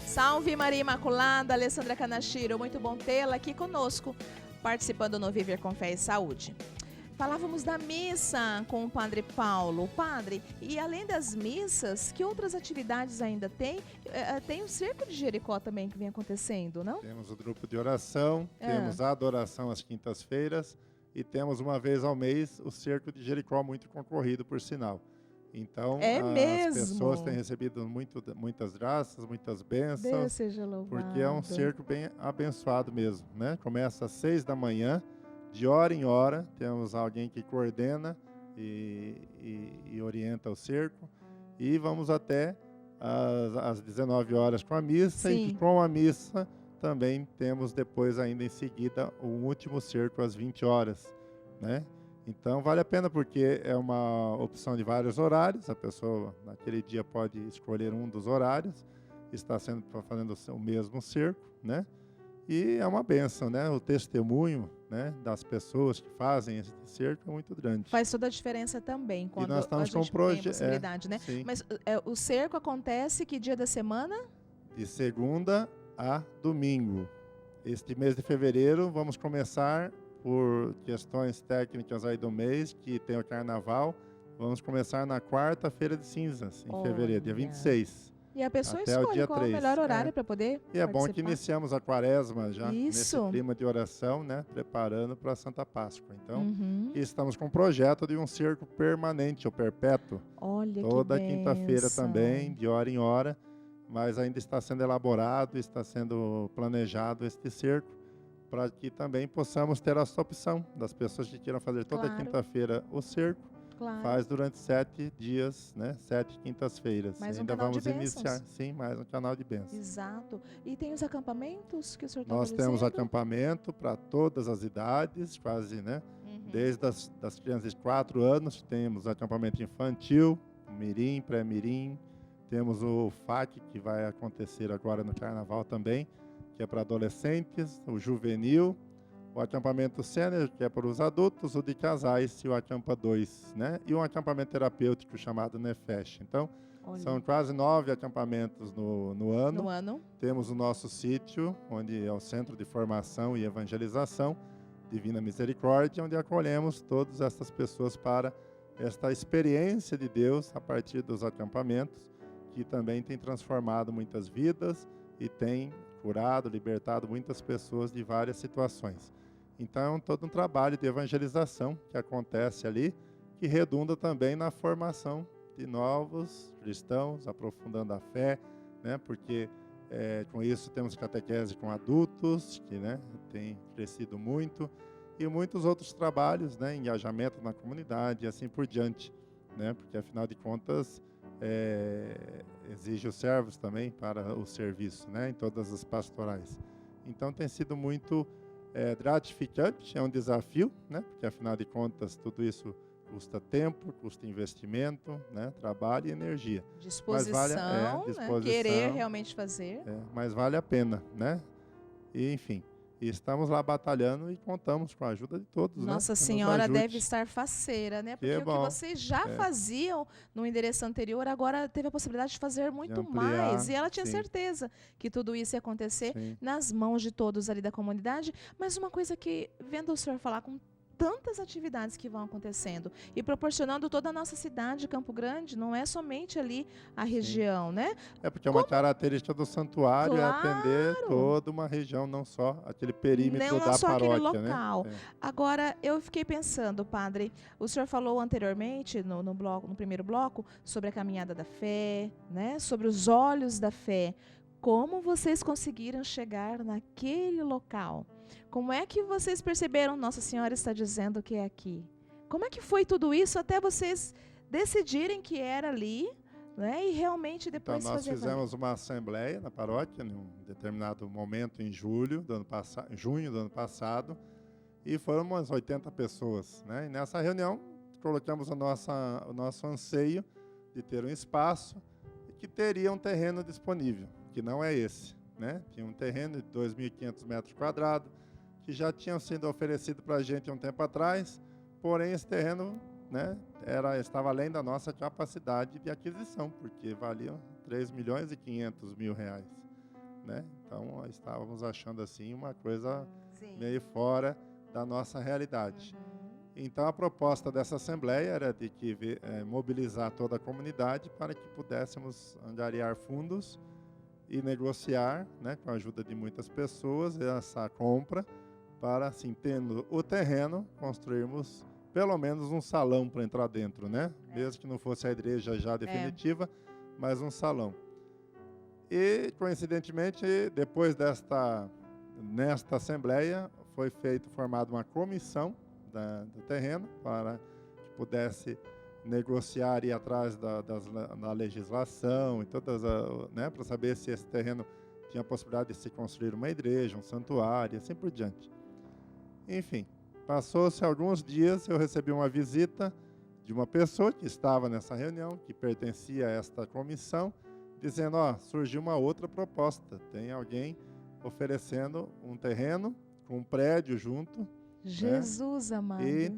Salve Maria Imaculada, Alessandra Canachiro. Muito bom tê-la aqui conosco, participando no Viver com Fé e Saúde. Falávamos da missa com o Padre Paulo. Padre, e além das missas, que outras atividades ainda tem? Tem o Cerco de Jericó também que vem acontecendo, não? Temos o grupo de oração, temos a adoração às quintas-feiras e temos uma vez ao mês o Cerco de Jericó, muito concorrido, por sinal. Então, as pessoas têm recebido muitas graças, muitas bênçãos. Deus seja louvado. Porque é um cerco bem abençoado mesmo, né? Começa às 6 da manhã. De hora em hora, temos alguém que coordena e orienta o cerco. E vamos até às 19 horas com a missa. Sim. E com a missa também temos depois, ainda em seguida, o último cerco às 20 horas. Né? Então, vale a pena porque é uma opção de vários horários. A pessoa, naquele dia, pode escolher um dos horários. Está fazendo o mesmo cerco, né? E é uma bênção, né? O testemunho, né, das pessoas que fazem esse cerco é muito grande. Faz toda a diferença também, quando nós estamos a gente tem a possibilidade, né? Sim. Mas o cerco acontece que dia da semana? De segunda a domingo. Este mês de fevereiro vamos começar, por questões técnicas aí do mês, que tem o carnaval, vamos começar na quarta-feira de cinzas, em fevereiro, dia 26. E a pessoa até escolhe o dia qual 3. é o melhor horário para poder E é participar. bom que iniciamos a quaresma já, Isso. nesse clima de oração, né, preparando para a Santa Páscoa. Então, estamos com um projeto de um cerco permanente, ou perpétuo. Olha, toda que quinta-feira bênção. também, de hora em hora, mas ainda está sendo elaborado, está sendo planejado este cerco, para que também possamos ter essa opção das pessoas que queiram fazer toda Claro. quinta-feira o cerco. Claro. Faz durante 7 dias, né? 7 quintas-feiras. Mais um Ainda canal de vamos iniciar, bênçãos. sim, mais um canal de bênçãos. Exato. E tem os acampamentos que o senhor está Nós temos acampamento para todas as idades, quase, né? Desde das crianças de 4 anos, temos acampamento infantil, mirim, pré-mirim. Temos o FAC, que vai acontecer agora no Carnaval também, que é para adolescentes, o juvenil, o acampamento sênior, que é para os adultos, o de casais e o acampa 2, né? E um acampamento terapêutico chamado Nefesh. Então, são quase 9 acampamentos no ano. No ano. Temos o nosso sítio, onde é o Centro de Formação e Evangelização, Divina Misericórdia, onde acolhemos todas essas pessoas para esta experiência de Deus a partir dos acampamentos, que também tem transformado muitas vidas e tem curado, libertado muitas pessoas de várias situações. Então, todo um trabalho de evangelização que acontece ali, que redunda também na formação de novos cristãos, aprofundando a fé, né? Porque com isso temos catequese com adultos, que, né, tem crescido muito, e muitos outros trabalhos, né, engajamento na comunidade e assim por diante, né? Porque afinal de contas exige os servos também para o serviço, né, em todas as pastorais. Então tem sido muito gratificante, é um desafio, né? Porque afinal de contas tudo isso custa tempo, custa investimento, né? Trabalho e energia. Disposição, mas vale, né? Querer realmente fazer. Mas vale a pena, né? E, enfim, e estamos lá batalhando e contamos com a ajuda de todos. Nossa né, que nos Senhora ajude. deve estar faceira, né? Que Porque é o que bom. vocês já faziam no endereço anterior, agora teve a possibilidade de fazer muito ampliar, mais. E ela tinha sim. certeza que tudo isso ia acontecer Sim. nas mãos de todos ali da comunidade. Mas uma coisa que, vendo o senhor falar com tantas atividades que vão acontecendo e proporcionando toda a nossa cidade, Campo Grande, não é somente ali a região, né? É porque uma característica do santuário é atender Claro. toda uma região, não só aquele perímetro Não da só aquele paróquia, local. né? Agora, eu fiquei pensando, padre, o senhor falou anteriormente, no primeiro bloco, sobre a caminhada da fé, né? Sobre os olhos da fé. Como vocês conseguiram chegar naquele local? Como é que vocês perceberam, Nossa Senhora está dizendo que é aqui? Como é que foi tudo isso até vocês decidirem que era ali, né? E realmente Então, depois nós fazer valer? fizemos uma assembleia na paróquia, em um determinado momento, em junho do ano passado, e foram umas 80 pessoas, né? E nessa reunião, colocamos o nosso anseio de ter um espaço e que teria um terreno disponível, que não é esse, né? Tinha um terreno de 2.500 metros quadrados, que já tinha sido oferecido para a gente há um tempo atrás, porém esse terreno, né, estava além da nossa capacidade de aquisição, porque valia 3.500.000 reais, né? Então, estávamos achando assim uma coisa meio fora da nossa realidade. Então, a proposta dessa assembleia era de mobilizar toda a comunidade para que pudéssemos angariar fundos e negociar, né, com a ajuda de muitas pessoas, essa compra, para, assim, tendo o terreno, construirmos pelo menos um salão para entrar dentro, né? Mesmo que não fosse a igreja já definitiva, mas um salão. E, coincidentemente, depois nesta assembleia, foi formada uma comissão do terreno para que pudesse negociar e ir atrás da legislação e todas, né, para saber se esse terreno tinha a possibilidade de se construir uma igreja, um santuário, e assim por diante. Enfim, passou-se alguns dias, eu recebi uma visita de uma pessoa que estava nessa reunião, que pertencia a esta comissão, dizendo, surgiu uma outra proposta, tem alguém oferecendo um terreno com um prédio junto, Jesus amado. e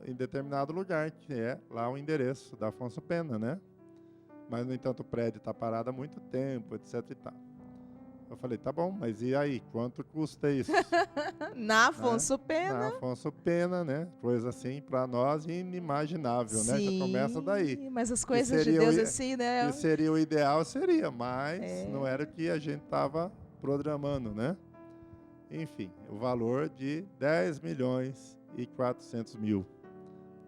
em determinado lugar, que é lá o endereço da Afonso Pena, né? Mas, no entanto, o prédio está parado há muito tempo, etc e tal. Eu falei, tá bom, mas e aí? Quanto custa isso? Na Afonso Pena. Na Afonso Pena, né? Coisa assim, para nós, inimaginável, né? Já começa daí. Mas as coisas de Deus assim, né? Que seria o ideal, seria, mas não era o que a gente estava programando, né? Enfim, o valor de 10.400.000,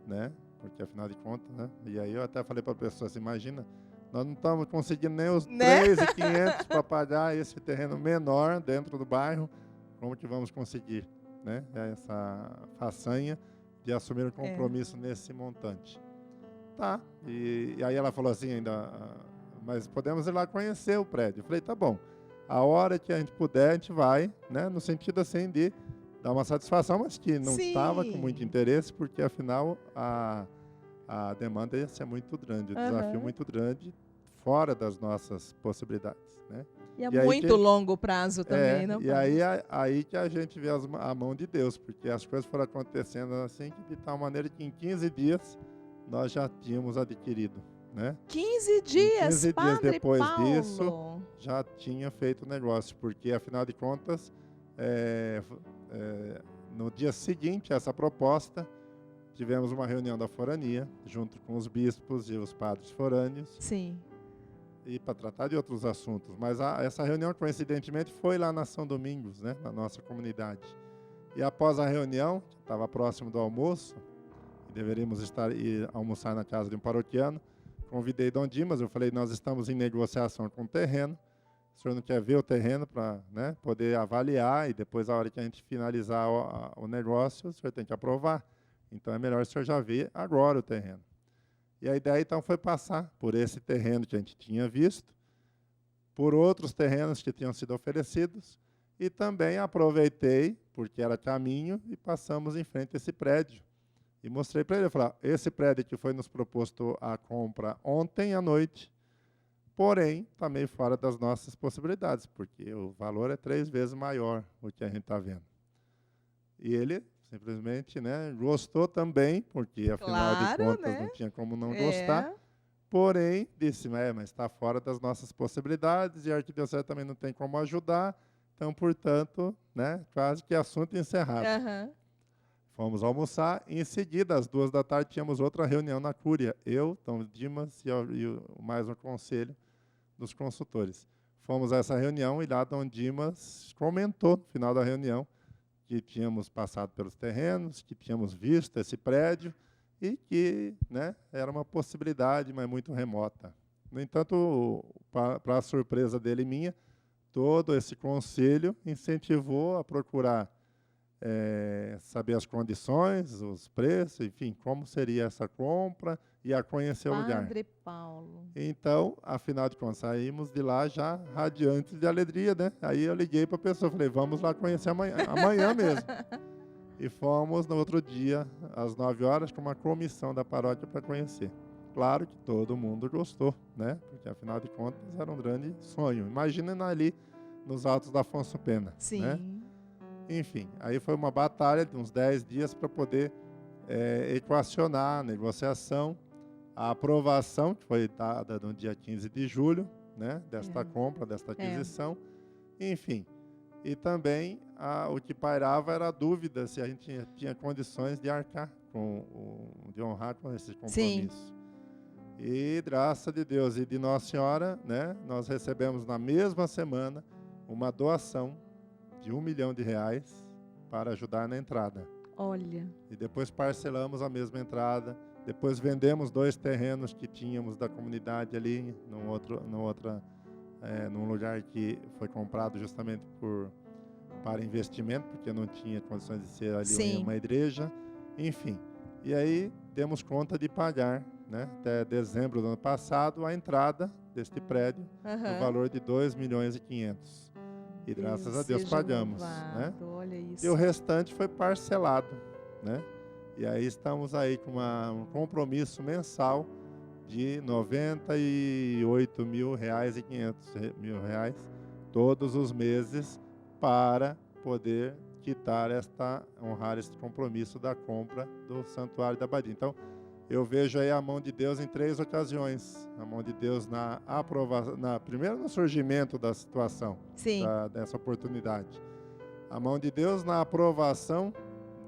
né? Porque afinal de contas, né? E aí eu até falei para a pessoa assim, imagina, nós não estamos conseguindo nem os 3.500 para pagar esse terreno menor dentro do bairro, como que vamos conseguir, né? Essa façanha de assumir um compromisso nesse montante. Tá, e aí ela falou assim ainda, mas podemos ir lá conhecer o prédio. Eu falei, tá bom. A hora que a gente puder, a gente vai, né? No sentido assim de dar uma satisfação, mas que não estava com muito interesse, porque afinal a demanda ia ser muito grande, o desafio muito grande, fora das nossas possibilidades, né? E a muito longo prazo também, não? E aí que a gente vê a mão de Deus, porque as coisas foram acontecendo assim, de tal maneira que em 15 dias nós já tínhamos adquirido, né? 15 dias, 15 dias depois Paulo. disso, já tinha feito o negócio, porque, afinal de contas, no dia seguinte a essa proposta, tivemos uma reunião da forania, junto com os bispos e os padres forâneos. Sim. E para tratar de outros assuntos. Mas essa reunião, coincidentemente, foi lá na São Domingos, né, na nossa comunidade. E após a reunião, que estava próximo do almoço, e deveríamos ir almoçar na casa de um paroquiano, convidei Dom Dimas, eu falei, nós estamos em negociação com o terreno, o senhor não quer ver o terreno para, né, poder avaliar, e depois, a hora que a gente finalizar o negócio, o senhor tem que aprovar. Então, é melhor o senhor já ver agora o terreno. E a ideia, então, foi passar por esse terreno que a gente tinha visto, por outros terrenos que tinham sido oferecidos, e também aproveitei, porque era caminho, e passamos em frente a esse prédio. E mostrei para ele, eu falei, esse prédio que foi nos proposto a compra ontem à noite, porém está meio fora das nossas possibilidades, porque o valor é 3 vezes maior do que a gente está vendo. E ele simplesmente, né, gostou também, porque afinal de contas, né, não tinha como não gostar, porém disse, mas está fora das nossas possibilidades e a arquidiocese também não tem como ajudar, então, portanto, né, quase que assunto encerrado. Fomos almoçar e, em seguida, às 14h, tínhamos outra reunião na Cúria. Eu, Dom Dimas e mais um conselho dos consultores. Fomos a essa reunião e lá Dom Dimas comentou, no final da reunião, que tínhamos passado pelos terrenos, que tínhamos visto esse prédio e que, né, era uma possibilidade, mas muito remota. No entanto, para a surpresa dele e minha, todo esse conselho incentivou a procurar saber as condições, os preços, enfim, como seria essa compra e a conhecer o lugar. Padre Paulo. Então, afinal de contas, saímos de lá já radiantes de alegria, né? Aí eu liguei para a pessoa, falei, vamos lá conhecer amanhã mesmo. E fomos no outro dia, às 9h, com uma comissão da paróquia para conhecer. Claro que todo mundo gostou, né? Porque, afinal de contas, era um grande sonho. Imagina ali nos Altos da Afonso Pena. Sim. Né? Enfim, aí foi uma batalha de uns 10 dias para poder equacionar a negociação, a aprovação, que foi dada no dia 15 de julho, né, desta compra, desta aquisição. Enfim, e também o que pairava era a dúvida se a gente tinha condições de arcar, de honrar com esse compromisso. Sim. E, graças de Deus e de Nossa Senhora, né, nós recebemos na mesma semana uma doação de R$1 milhão para ajudar na entrada. Olha. E depois parcelamos a mesma entrada. Depois vendemos 2 terrenos que tínhamos da comunidade ali, num lugar que foi comprado justamente para investimento, porque não tinha condições de ser ali uma igreja. Enfim, e aí demos conta de pagar, né, até dezembro do ano passado, a entrada deste prédio, no valor de R$2,5 milhões. E graças a Deus pagamos, né? Olha isso. E o restante foi parcelado, né? E aí estamos aí com um compromisso mensal de R$98.500 todos os meses para poder honrar esse compromisso da compra do Santuário da Abadia. Então, eu vejo aí a mão de Deus em 3 ocasiões. A mão de Deus na aprovação, primeiro no surgimento da situação, dessa oportunidade. A mão de Deus na aprovação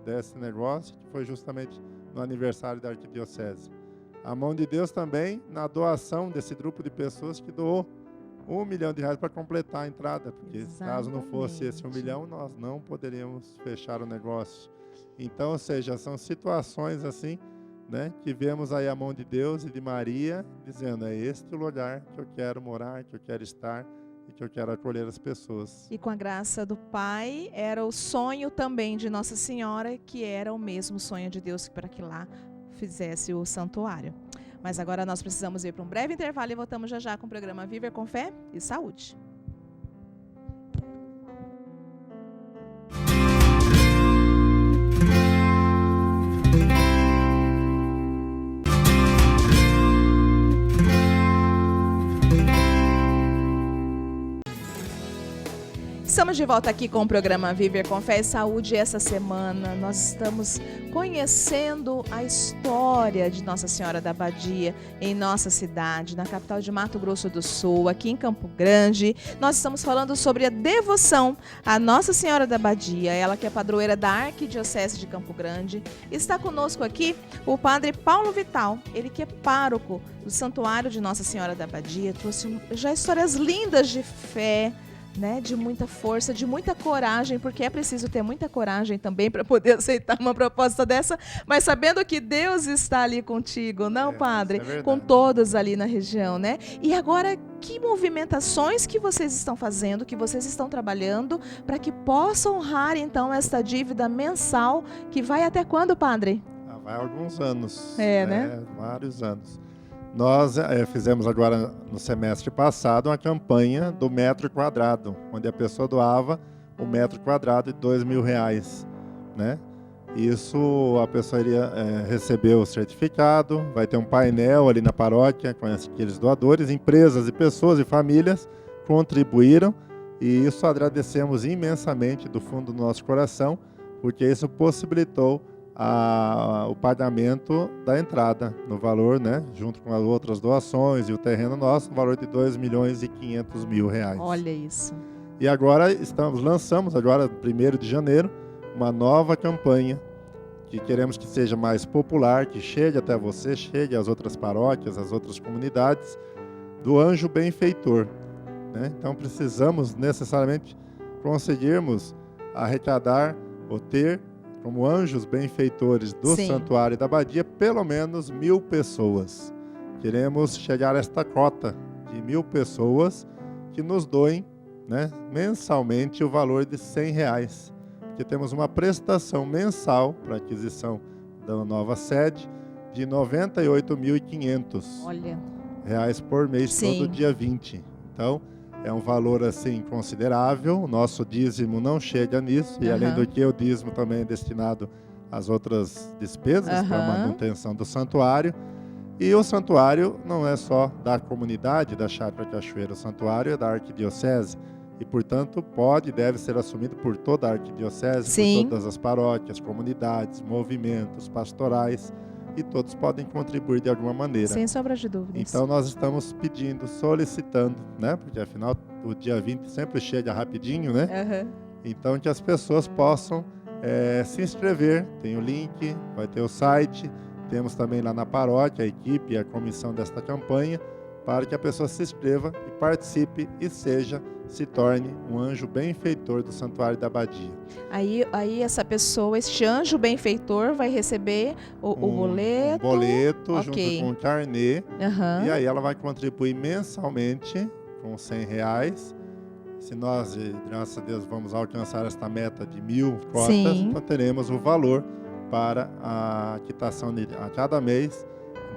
desse negócio, que foi justamente no aniversário da Arquidiocese. A mão de Deus também na doação desse grupo de pessoas que doou R$1 milhão para completar a entrada, porque caso não fosse esse 1 milhão, nós não poderíamos fechar o negócio. Então, ou seja, são situações assim, né, que vemos aí a mão de Deus e de Maria, dizendo, é este o lugar que eu quero morar, que eu quero estar e que eu quero acolher as pessoas. E com a graça do Pai, era o sonho também de Nossa Senhora, que era o mesmo sonho de Deus para que lá fizesse o santuário. Mas agora nós precisamos ir para um breve intervalo e voltamos já com o programa Viver com Fé e Saúde. Estamos de volta aqui com o programa Viver com Fé e Saúde. Essa semana nós estamos conhecendo a história de Nossa Senhora da Abadia em nossa cidade, na capital de Mato Grosso do Sul, aqui em Campo Grande. Nós estamos falando sobre a devoção a Nossa Senhora da Abadia, ela que é padroeira da Arquidiocese de Campo Grande. Está conosco aqui o Padre Paulo Vital, ele que é pároco do Santuário de Nossa Senhora da Abadia, trouxe já histórias lindas de fé, né, de muita força, de muita coragem, porque é preciso ter muita coragem também para poder aceitar uma proposta dessa, mas sabendo que Deus está ali contigo, não, Padre? Com todos ali na região, né? E agora, que movimentações que vocês estão fazendo, que vocês estão trabalhando, para que possam honrar, então, esta dívida mensal, que vai até quando, Padre? Vai alguns anos. Né? Vários anos. Nós fizemos agora, no semestre passado, uma campanha do metro quadrado, onde a pessoa doava o metro quadrado de R$2.000, né? Isso, a pessoa iria receber o certificado, vai ter um painel ali na paróquia com aqueles doadores, empresas e pessoas e famílias contribuíram, e isso agradecemos imensamente do fundo do nosso coração, porque isso possibilitou o pagamento da entrada no valor, né, junto com as outras doações e o terreno nosso, no valor de R$2.500.000. Olha isso. E agora lançamos agora 1º de janeiro, uma nova campanha que queremos que seja mais popular, que chegue até você, chegue às outras paróquias, às outras comunidades, do Anjo Benfeitor, né? Então precisamos necessariamente conseguirmos arrecadar ou ter como anjos benfeitores do Sim. Santuário da Abadia pelo menos 1.000 pessoas. Queremos chegar a esta cota de 1.000 pessoas que nos doem, né, mensalmente o valor de R$100, porque temos uma prestação mensal para aquisição da nova sede de R$98.500 Olha. por mês, Sim. todo dia 20. Então, é um valor assim considerável, o nosso dízimo não chega nisso, e além do que o dízimo também é destinado às outras despesas para a manutenção do santuário. E o santuário não é só da comunidade da Chácara Cachoeira, o santuário é da arquidiocese e, portanto, pode e deve ser assumido por toda a arquidiocese, Sim. por todas as paróquias, comunidades, movimentos pastorais, e todos podem contribuir de alguma maneira. Sem sombra de dúvidas. Então nós estamos pedindo, solicitando, né? Porque afinal o dia 20 sempre chega rapidinho, né? Então que as pessoas possam se inscrever. Tem o link, vai ter o site, temos também lá na paróquia a equipe e a comissão desta campanha, para que a pessoa se inscreva e participe e se torne um anjo benfeitor do Santuário da Abadia. Aí essa pessoa, este anjo benfeitor, vai receber o boleto. Um boleto Ok. junto com o carnê. E aí ela vai contribuir mensalmente com R$100. Se nós, graças a Deus, vamos alcançar esta meta de 1.000 cotas, Sim. então teremos o valor para a quitação a cada mês,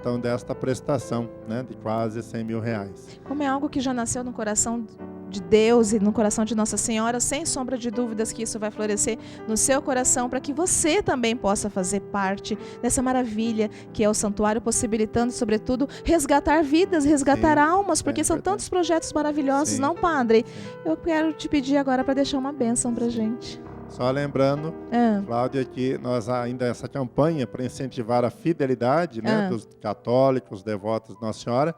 então, desta prestação, né, de quase R$100.000. Como é algo que já nasceu no coração de Deus e no coração de Nossa Senhora, sem sombra de dúvidas que isso vai florescer no seu coração, para que você também possa fazer parte dessa maravilha que é o santuário, possibilitando, sobretudo, resgatar vidas, resgatar almas, porque são verdade. tantos projetos maravilhosos, Sim. não, Padre? Sim. Eu quero te pedir agora para deixar uma bênção para gente. Só lembrando, Cláudia, que nós ainda essa campanha para incentivar a fidelidade, né, dos católicos, devotos de Nossa Senhora,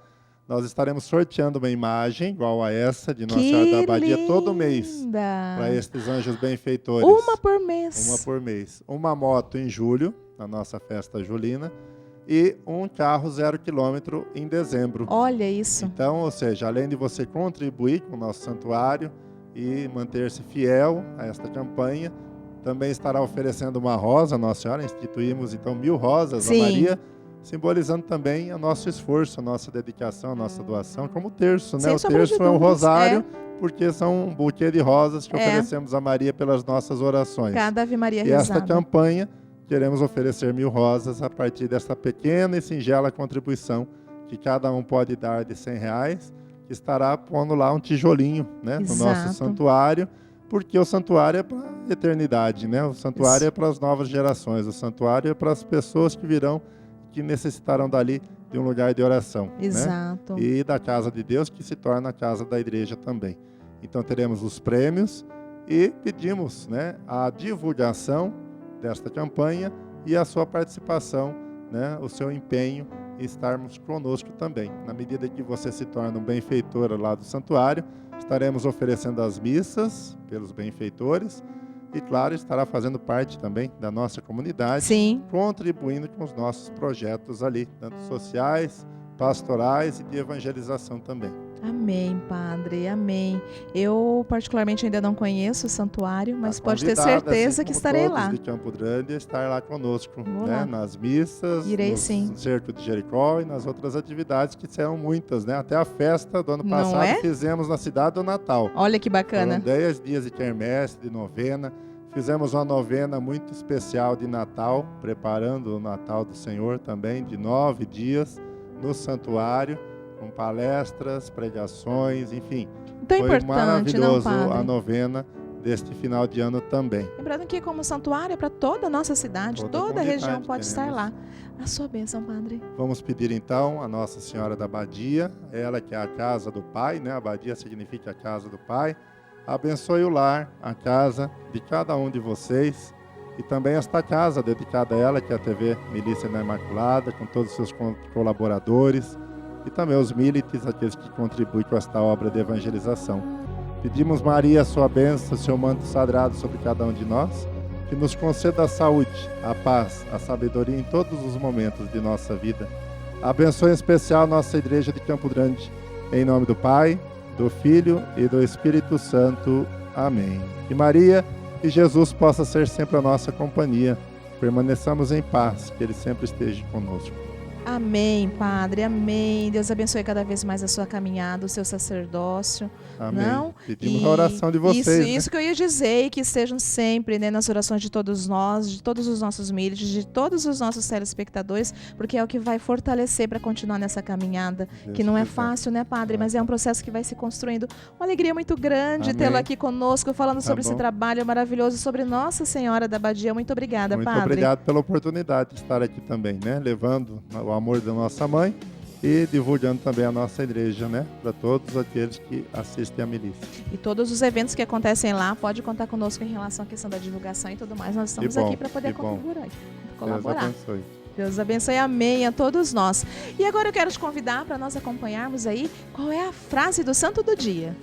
nós estaremos sorteando uma imagem igual a essa de Nossa Senhora da Abadia todo mês para estes anjos benfeitores. Uma por mês. Uma por mês. Uma moto em julho, na nossa festa julina, e um carro 0 km em dezembro. Olha isso. Então, ou seja, além de você contribuir com o nosso santuário e manter-se fiel a esta campanha, também estará oferecendo uma rosa a Nossa Senhora. Instituímos então 1.000 rosas a Maria, simbolizando também o nosso esforço, a nossa dedicação, a nossa doação, como terço, né? O terço é um rosário, porque são um buquê de rosas que oferecemos a Maria pelas nossas orações. Cada Ave Maria e rezada. esta campanha, queremos oferecer 1.000 rosas a partir desta pequena e singela contribuição que cada um pode dar de R$100, que estará pondo lá um tijolinho, né, no nosso santuário, porque o santuário é para a eternidade, né? O santuário é para as novas gerações, o santuário é para as pessoas que virão, que necessitarão dali de um lugar de oração, Exato. né? E da casa de Deus, que se torna a casa da igreja também. Então teremos os prêmios e pedimos, né, a divulgação desta campanha e a sua participação, né, o seu empenho em estarmos conosco também. Na medida que você se torna um benfeitor lá do santuário, estaremos oferecendo as missas pelos benfeitores e, claro, estará fazendo parte também da nossa comunidade, contribuindo com os nossos projetos ali, tanto sociais, pastorais e de evangelização também. Amém, Padre, amém. Eu, particularmente, ainda não conheço o santuário, mas pode ter certeza assim, que estarei lá. de Campo Grande, estar lá conosco, Vou né? lá. Nas missas, no Cerco de Jericó e nas outras atividades, que serão muitas, né? Até a festa do ano passado fizemos na cidade do Natal. Olha que bacana. Foram 10 dias de quermesse, de novena. Fizemos uma novena muito especial de Natal, preparando o Natal do Senhor também, de 9 dias, no santuário, com palestras, pregações, enfim. Tão Foi importante, maravilhoso não, Padre? a novena deste final de ano também. Lembrando que como santuário é para toda a nossa cidade, toda a região pode estar lá. A sua bênção, Padre. Vamos pedir então a Nossa Senhora da Abadia, ela que é a casa do Pai, né? A Abadia significa a casa do Pai. Abençoe o lar, a casa de cada um de vocês e também esta casa dedicada a ela, que é a TV Milícia da Imaculada, com todos os seus colaboradores e também os milites, aqueles que contribuem com esta obra de evangelização. Pedimos, Maria, a sua bênção, seu manto sagrado sobre cada um de nós, que nos conceda a saúde, a paz, a sabedoria em todos os momentos de nossa vida. Abençoe em especial nossa Igreja de Campo Grande. Em nome do Pai, do Filho e do Espírito Santo. Amém. Que Maria e Jesus possa ser sempre a nossa companhia. Permaneçamos em paz, que Ele sempre esteja conosco. Amém, Padre, amém. Deus abençoe cada vez mais a sua caminhada, o seu sacerdócio. Amém. Não? Pedimos a oração de vocês. Isso que eu ia dizer, e que estejam sempre, né, nas orações de todos nós, de todos os nossos milites, de todos os nossos telespectadores, porque é o que vai fortalecer para continuar nessa caminhada, que não é fácil, né, Padre? Mas é um processo que vai se construindo. Uma alegria muito grande tê-lo aqui conosco, falando sobre esse trabalho maravilhoso, sobre Nossa Senhora da Abadia. Muito obrigada, Padre. Muito obrigado pela oportunidade de estar aqui também, né? Levando o amor da nossa mãe e divulgando também a nossa igreja, né? Para todos aqueles que assistem à milícia. E todos os eventos que acontecem lá, pode contar conosco em relação à questão da divulgação e tudo mais. Nós estamos aqui para poder colaborar. Deus abençoe. Deus abençoe, amém a todos nós. E agora eu quero te convidar para nós acompanharmos aí qual é a frase do santo do dia.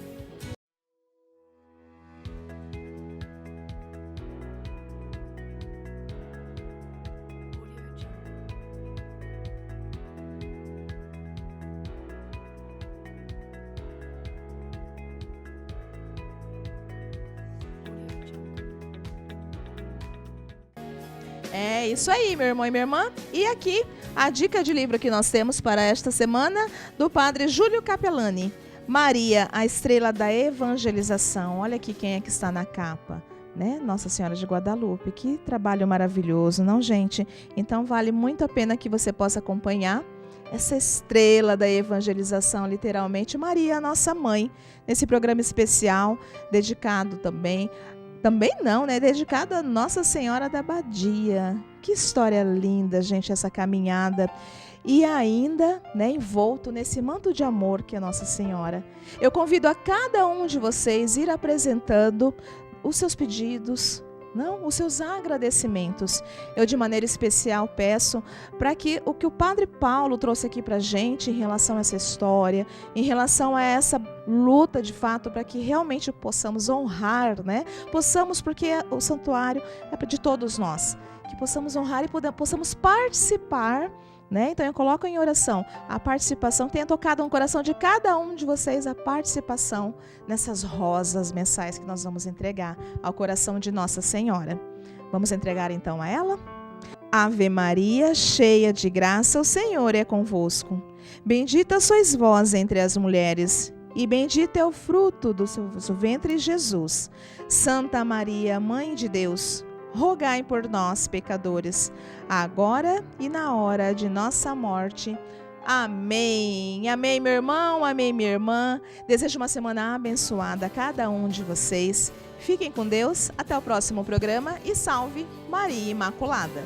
É isso aí, meu irmão e minha irmã. E aqui a dica de livro que nós temos para esta semana do Padre Júlio Capellani. Maria, a estrela da evangelização. Olha aqui quem é que está na capa, né? Nossa Senhora de Guadalupe. Que trabalho maravilhoso, não, gente? Então vale muito a pena que você possa acompanhar essa estrela da evangelização, literalmente, Maria, a nossa mãe, nesse programa especial dedicado também não, né? Dedicado a Nossa Senhora da Abadia. Que história linda, gente, essa caminhada. E ainda, né, envolto nesse manto de amor que é Nossa Senhora. Eu convido a cada um de vocês a ir apresentando os seus pedidos, os seus agradecimentos. Eu, de maneira especial, peço para que o Padre Paulo trouxe aqui para a gente em relação a essa história, em relação a essa luta, de fato, para que realmente possamos honrar, né? Possamos, porque o santuário é de todos nós, que possamos honrar e possamos participar, né? Então eu coloco em oração a participação, tenha tocado no coração de cada um de vocês a participação nessas rosas mensais que nós vamos entregar ao coração de Nossa Senhora. Vamos entregar então a ela? Ave Maria, cheia de graça, o Senhor é convosco. Bendita sois vós entre as mulheres, e bendito é o fruto do seu ventre, Jesus. Santa Maria, Mãe de Deus, rogai por nós, pecadores, agora e na hora de nossa morte. Amém. Amém, meu irmão, amém, minha irmã. Desejo uma semana abençoada a cada um de vocês. Fiquem com Deus, até o próximo programa e salve Maria Imaculada.